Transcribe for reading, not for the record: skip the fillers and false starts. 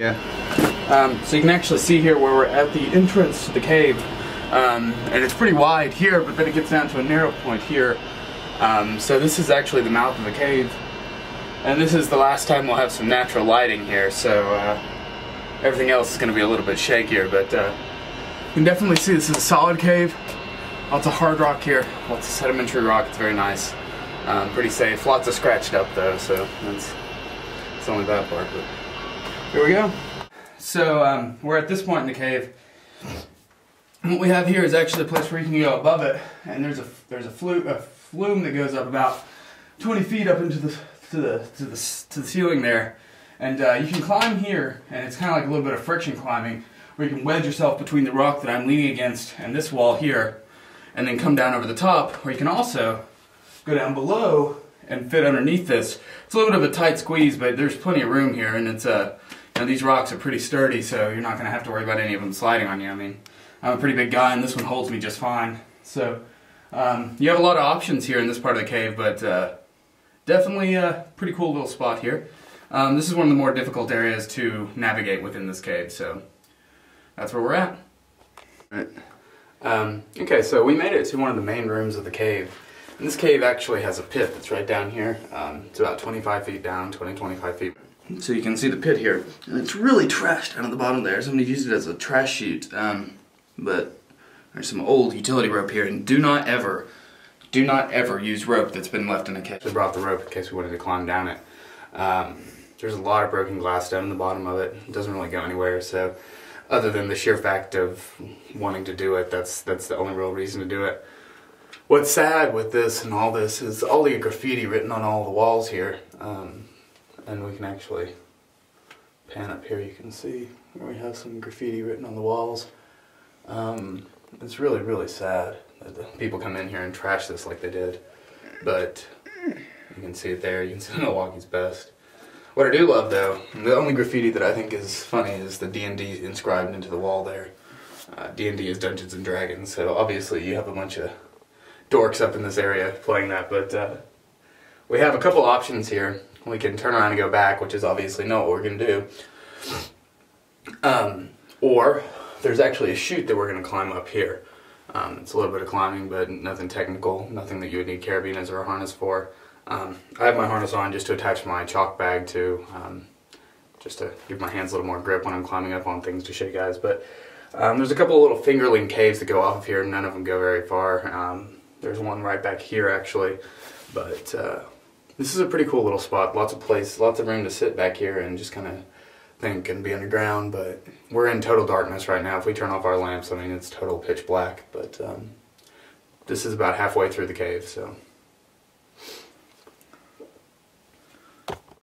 Yeah. So you can actually see here where we're at the entrance to the cave, and it's pretty wide here, but then it gets down to a narrow point here. So this is actually the mouth of the cave, and this is the last time we'll have some natural lighting here, so everything else is going to be a little bit shakier, but you can definitely see this is a solid cave. Lots of hard rock here, lots of sedimentary rock. It's very nice, pretty safe. Lots of scratched up though, so it's only that part, but here we go. So we're at this point in the cave. And what we have here is actually a place where you can go above it, and there's a flume that goes up about 20 feet up into the ceiling there, and you can climb here, and it's kind of like a little bit of friction climbing, where you can wedge yourself between the rock that I'm leaning against and this wall here, and then come down over the top, or you can also go down below and fit underneath this. It's a little bit of a tight squeeze, but there's plenty of room here, and it's you know, these rocks are pretty sturdy, so you're not going to have to worry about any of them sliding on you. I mean, I'm a pretty big guy, and this one holds me just fine. So you have a lot of options here in this part of the cave, but definitely a pretty cool little spot here. This is one of the more difficult areas to navigate within this cave, so that's where we're at. Right. Okay, so we made it to one of the main rooms of the cave. And this cave actually has a pit that's right down here. It's about 25 feet down, 20-25 feet. So you can see the pit here. And it's really trashed down at the bottom there. Somebody used it as a trash chute. But there's some old utility rope here. And do not ever use rope that's been left in a cave. We brought the rope in case we wanted to climb down it. There's a lot of broken glass down in the bottom of it. It doesn't really go anywhere, so other than the sheer fact of wanting to do it, that's the only real reason to do it. What's sad with this and all this is all the graffiti written on all the walls here. And we can actually pan up here, you can see where we have some graffiti written on the walls. It's really, really sad that the people come in here and trash this like they did. But you can see it there, you can see Milwaukee's best. What I do love though, the only graffiti that I think is funny is the D&D inscribed into the wall there. D&D is Dungeons and Dragons, so obviously you have a bunch of dorks up in this area playing that, but we have a couple options here. We can turn around and go back, which is obviously not what we're going to do. Or there's actually a chute that we're going to climb up here. It's a little bit of climbing, but nothing technical, nothing that you would need carabiners or a harness for. I have my harness on just to attach my chalk bag to, just to give my hands a little more grip when I'm climbing up on things to show you guys. But there's a couple of little fingerling caves that go off of here, none of them go very far. There's one right back here actually, but this is a pretty cool little spot. Lots of room to sit back here and just kind of think and be underground, but we're in total darkness right now. If we turn off our lamps, I mean, it's total pitch black, but this is about halfway through the cave, so